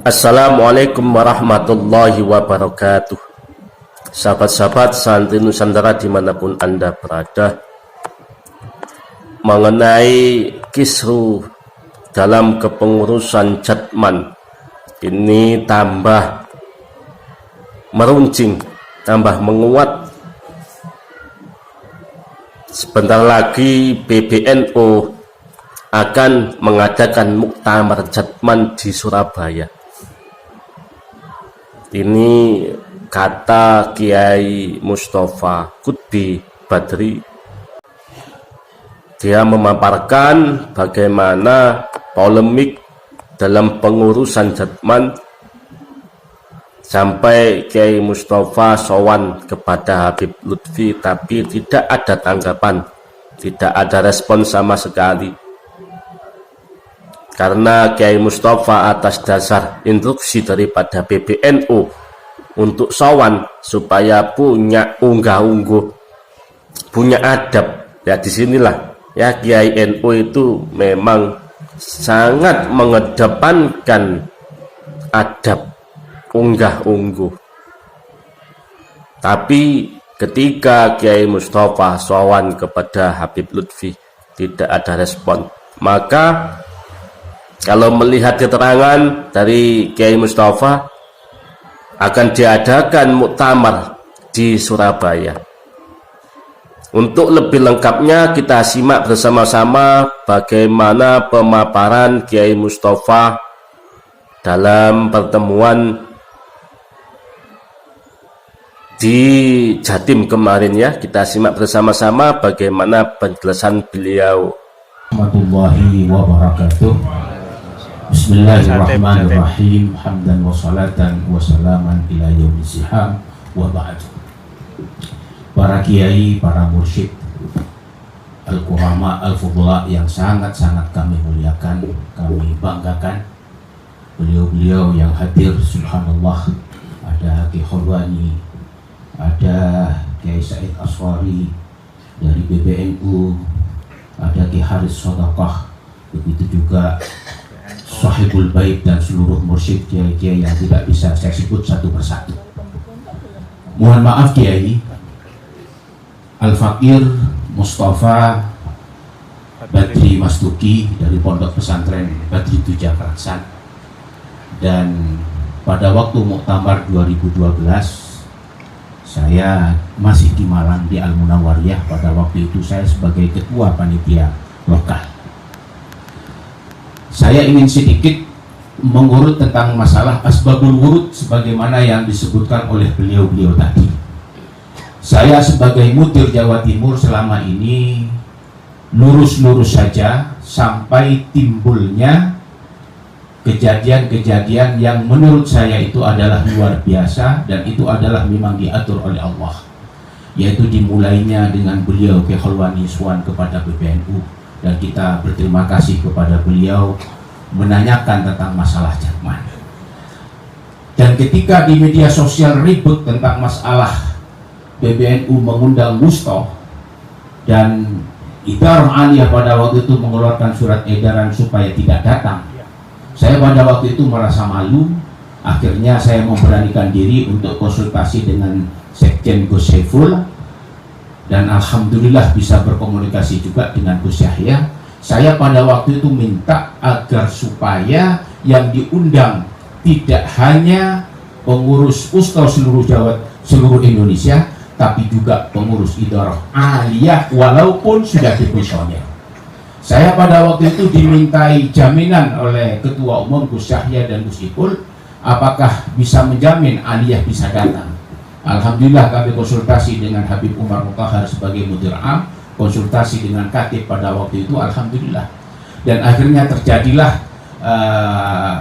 Assalamualaikum warahmatullahi wabarakatuh. Sahabat-sahabat santri Nusantara dimanapun Anda berada, mengenai kisru dalam kepengurusan Jatman ini tambah meruncing, tambah menguat. Sebentar lagi PBNU akan mengadakan muktamar Jatman di Surabaya. Ini kata Kiai Mustafa Qutbi Badri. Dia memaparkan bagaimana polemik dalam pengurusan Jatman sampai Kiai Mustafa sowan kepada Habib Lutfi, tapi tidak ada tanggapan, tidak ada respon sama sekali. Karena Kiai Mustafa atas dasar instruksi daripada PBNU untuk sowan supaya punya unggah-ungguh, punya adab. Ya disinilah ya Kiai NU itu memang sangat mengedepankan adab, unggah-ungguh. Tapi ketika Kiai Mustafa sowan kepada Habib Lutfi tidak ada respon, maka kalau melihat keterangan dari Kiai Mustafa akan diadakan muktamar di Surabaya. Untuk lebih lengkapnya kita simak bersama-sama bagaimana pemaparan Kiai Mustafa dalam pertemuan di Jatim kemarin ya. Kita simak bersama-sama bagaimana penjelasan beliau. Warahmatullahi wabarakatuh. Bismillahirrahmanirrahim. Hamdan wa salatan wa salaman ila yaumil siham wa ba'd. Para kiai, para mursyid, al-qurama, al-fudula yang sangat-sangat kami muliakan, kami banggakan, beliau-beliau yang hadir, subhanallah. Ada Kiai Kholwani, ada Kiai Said Aswari dari PBNU, ada Kiai Haris Sodaqah, begitu juga Sahibul Bait dan seluruh mursyid kiai-kiai yang tidak bisa saya sebut satu persatu. Mohon maaf Kiai Al-Fakir Mustafa Badri Mastuki dari Pondok Pesantren Badri Tuja Keraksan. Dan pada waktu Muktamar 2012 saya masih di Malang di Al-Munawwariyah. Pada waktu itu saya sebagai ketua panitia lokal. Saya ingin sedikit mengurut tentang masalah asbabul wurud sebagaimana yang disebutkan oleh beliau-beliau tadi. Saya sebagai mudir Jawa Timur selama ini lurus-lurus saja sampai timbulnya kejadian-kejadian yang menurut saya itu adalah luar biasa dan itu adalah memang diatur oleh Allah, yaitu dimulainya dengan beliau Kiai Kholwani Suwan kepada PBNU. Dan kita berterima kasih kepada beliau menanyakan tentang masalah Jatman. Dan ketika di media sosial ribut tentang masalah PBNU mengundang Mustoh dan Idarah Aliyah pada waktu itu mengeluarkan surat edaran supaya tidak datang, saya pada waktu itu merasa malu. Akhirnya saya memberanikan diri untuk konsultasi dengan Sekjen Gus Saiful. Dan alhamdulillah bisa berkomunikasi juga dengan Gus Yahya. Saya pada waktu itu minta agar supaya yang diundang tidak hanya pengurus Ustaz seluruh Indonesia, tapi juga pengurus Idarah Aliyah walaupun sudah dipensiunkan. Saya pada waktu itu dimintai jaminan oleh Ketua Umum Gus Yahya dan Gus Ipul, apakah bisa menjamin Aliyah bisa datang. Alhamdulillah kami konsultasi dengan Habib Umar Mutahar sebagai mudir am, konsultasi dengan Katib pada waktu itu, alhamdulillah. Dan akhirnya terjadilah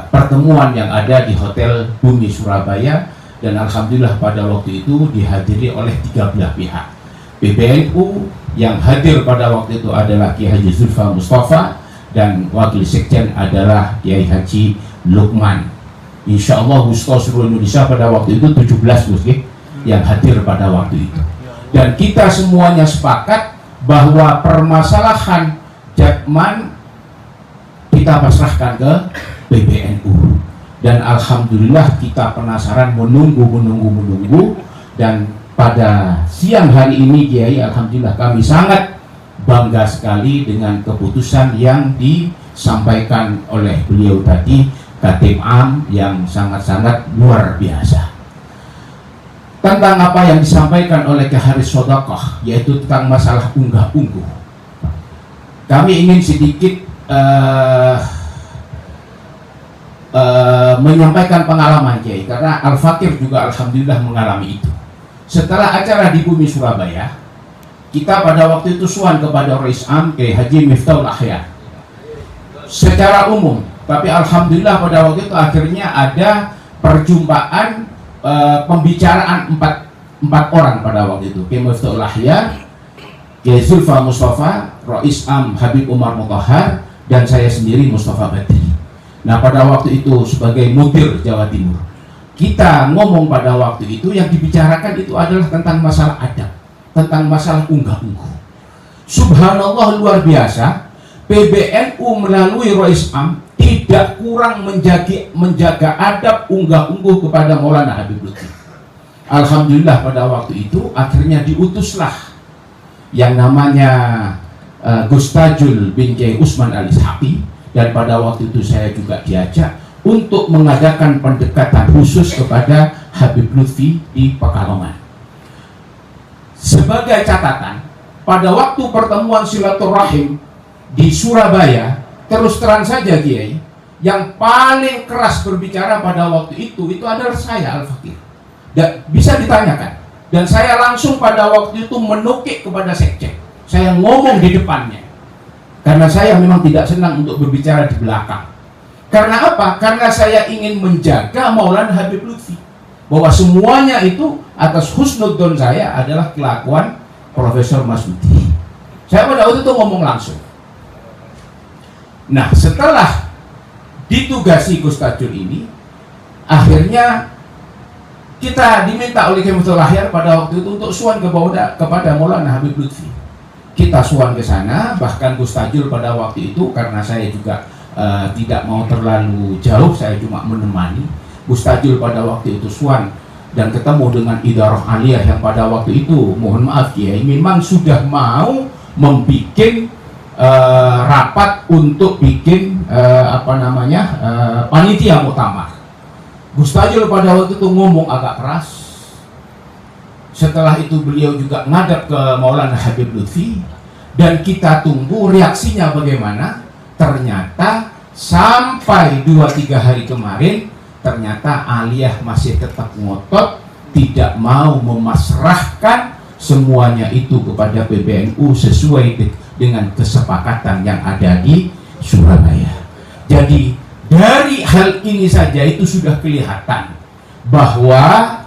pertemuan yang ada di Hotel Bumi Surabaya, dan alhamdulillah pada waktu itu dihadiri oleh 3 belah pihak. PBNU yang hadir pada waktu itu adalah Kiai Haji Zulfa Mustafa dan wakil sekjen adalah Kiai Haji Lukman. Insya Allah Ustaz seluruh Indonesia pada waktu itu 17 Gus yang hadir pada waktu itu. Dan kita semuanya sepakat bahwa permasalahan Jatman kita pasrahkan ke PBNU. dan alhamdulillah kita penasaran menunggu dan pada siang hari ini Kiai, alhamdulillah kami sangat bangga sekali dengan keputusan yang disampaikan oleh beliau tadi, Khatib Am, yang sangat-sangat luar biasa tentang apa yang disampaikan oleh Ki Haris Shadaqah, yaitu tentang masalah unggah-ungguh. Kami ingin sedikit menyampaikan pengalaman Kiai, karena Al-Fakir juga alhamdulillah mengalami itu. Setelah acara di Bumi Surabaya, kita pada waktu itu suan kepada Rais Am Kiai Haji Miftahul Ahya secara umum, tapi alhamdulillah pada waktu itu akhirnya ada perjumpaan pembicaraan empat orang pada waktu itu, Kiai Miftahul Ahya, Kiai Zulfa Mustafa, Rais Am Habib Umar Mutahhar, dan saya sendiri Mustafa Badri. Nah, pada waktu itu sebagai mudir Jawa Timur, kita ngomong pada waktu itu yang dibicarakan itu adalah tentang masalah adab, tentang masalah unggah-ungguh. Subhanallah, luar biasa, PBNU melalui Rais Am tidak kurang menjaga adab unggah-ungguh kepada Maulana Habib Lutfi. Alhamdulillah pada waktu itu akhirnya diutuslah yang namanya Gus Tajul bin Kiai Usman Al-Ishaqi, dan pada waktu itu saya juga diajak untuk mengadakan pendekatan khusus kepada Habib Lutfi di Pekalongan. Sebagai catatan, pada waktu pertemuan silaturahim di Surabaya, terus terang saja Kiai, yang paling keras berbicara pada waktu itu adalah saya, Al-Fakir. Dan bisa ditanyakan, dan saya langsung pada waktu itu menukik kepada sekjen. Saya ngomong di depannya, karena saya memang tidak senang untuk berbicara di belakang. Karena apa? Karena saya ingin menjaga Maulana Habib Lutfi, bahwa semuanya itu atas husnudzon saya adalah kelakuan Profesor Masudi. Saya pada waktu itu ngomong langsung. Nah, setelah ditugasi Gus Tajul ini, akhirnya kita diminta oleh Kiai Miftahul Ahya pada waktu itu untuk suan kepada Maulana Habib Lutfi. Kita suan ke sana, bahkan Gus Tajul pada waktu itu, karena saya juga tidak mau terlalu jauh, saya cuma menemani. Gus Tajul pada waktu itu suan dan ketemu dengan Idarah Aliyah yang pada waktu itu, mohon maaf ya, memang sudah mau membuat rapat untuk bikin panitia muktamar. Gus Tajul pada waktu itu ngomong agak keras. Setelah itu beliau juga ngadap ke Maulana Habib Lutfi, dan kita tunggu reaksinya bagaimana. Ternyata sampai 2-3 hari kemarin, ternyata Aliyah masih tetap ngotot tidak mau memasrahkan semuanya itu kepada PBNU sesuai dengan kesepakatan yang ada di Surabaya. Jadi dari hal ini saja itu sudah kelihatan bahwa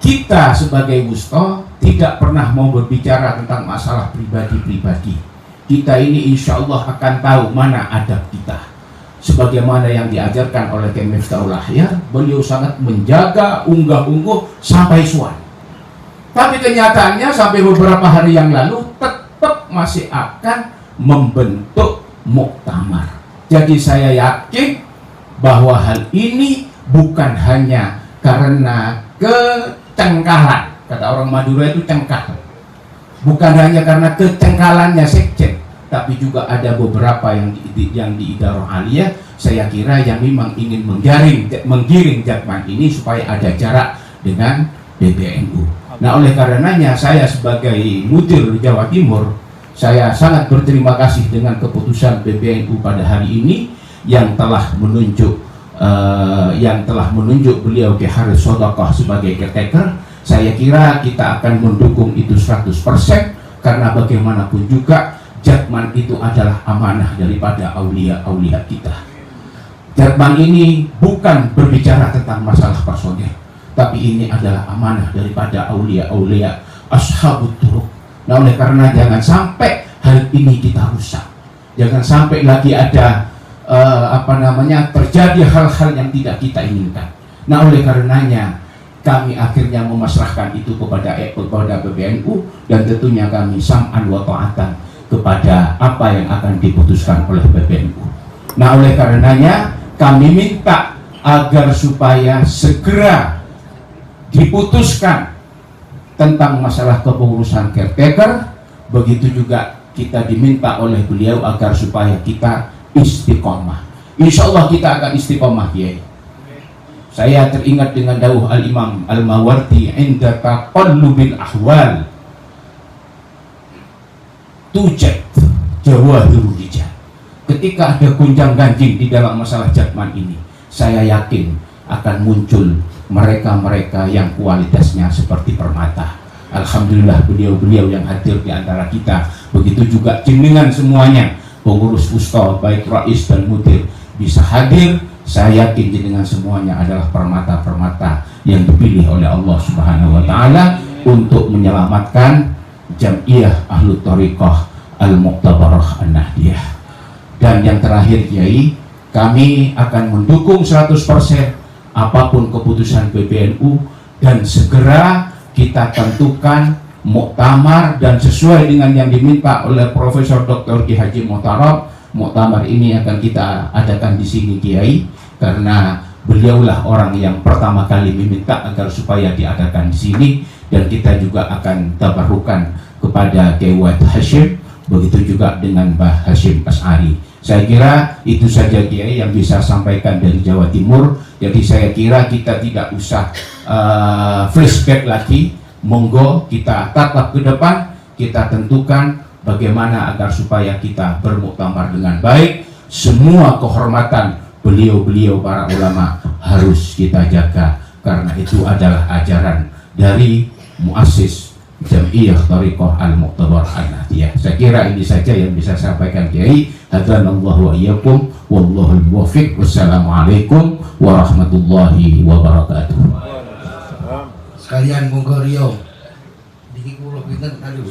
kita sebagai Wusto tidak pernah mau berbicara tentang masalah pribadi-pribadi. Kita ini insya Allah akan tahu mana adab kita. Sebagaimana yang diajarkan oleh Kiai Miftahul Ahya, beliau sangat menjaga unggah-ungguh sampai suan. Tapi kenyataannya sampai beberapa hari yang lalu tetap masih akan membentuk muktamar. Jadi saya yakin bahwa hal ini bukan hanya karena kecengkalan, kata orang Madura itu cengkal, bukan hanya karena kecengkalannya sekjen, tapi juga ada beberapa yang di Idarah Aliyah, saya kira yang memang ingin menggiring Jatman ini supaya ada jarak dengan PBNU. Nah, oleh karenanya saya sebagai mudir Jawa Timur, saya sangat berterima kasih dengan keputusan PBNU pada hari ini yang telah menunjuk beliau Ki Haris Shadaqah sebagai caretaker. Saya kira kita akan mendukung itu 100%, karena bagaimanapun juga Jatman itu adalah amanah daripada aulia-aulia kita. Jatman ini bukan berbicara tentang masalah personel, tapi ini adalah amanah daripada aulia-aulia ashabut turuq. Nah, oleh karena jangan sampai hal ini kita rusak, jangan sampai lagi ada terjadi hal-hal yang tidak kita inginkan. Nah, oleh karenanya kami akhirnya memasrahkan itu kepada PBNU, dan tentunya kami sam'an wa ta'atan kepada apa yang akan diputuskan oleh PBNU. Nah, oleh karenanya kami minta agar supaya segera diputuskan tentang masalah kepengurusan caretaker. Begitu juga kita diminta oleh beliau agar supaya kita istiqomah. Insya Allah kita akan istiqomah, Kiai. Saya teringat dengan dawuh Al-Imam Al-Mawardi, inda taqallubil ahwal tujad jawahirul rijal. Ketika ada gonjang ganjing di dalam masalah jatman ini, saya yakin akan muncul mereka-mereka yang kualitasnya seperti permata. Alhamdulillah beliau-beliau yang hadir di antara kita, begitu juga jenengan semuanya, pengurus Usta baik Rais dan Mudir bisa hadir. Saya yakin jenengan semuanya adalah permata-permata yang dipilih oleh Allah Subhanahu wa taala untuk menyelamatkan Jam'iyah Ahlul Thariqah Al-Muqtabarah An-Nahdiyah. Dan yang terakhir, Kiai, kami akan mendukung 100% apapun keputusan PBNU, dan segera kita tentukan muktamar, dan sesuai dengan yang diminta oleh Profesor Dr. Ki Haji Muhtaram, muktamar ini akan kita adakan di sini, Kiai, karena beliaulah orang yang pertama kali meminta agar supaya diadakan di sini, dan kita juga akan tabarukan kepada Kiai Wahid Hashim, begitu juga dengan Mbah Hashim As'ari. Saya kira itu saja, Kiai, yang bisa sampaikan dari Jawa Timur. Jadi saya kira kita tidak usah flashback lagi. Monggo kita tatap ke depan, kita tentukan bagaimana agar supaya kita bermuktamar dengan baik. Semua kehormatan beliau-beliau para ulama harus kita jaga, karena itu adalah ajaran dari muassis Jam'iyah Thariqah Al-Muqtabarah An-Nahdiyah. Saya kira ini saja yang bisa saya sampaikan, Kiai. Hadanallahu wa iyyakum wallahul muwaffiq. Wassalamualaikum warahmatullahi wabarakatuh. Sekalian monggo riyo. Niki kula pinten kali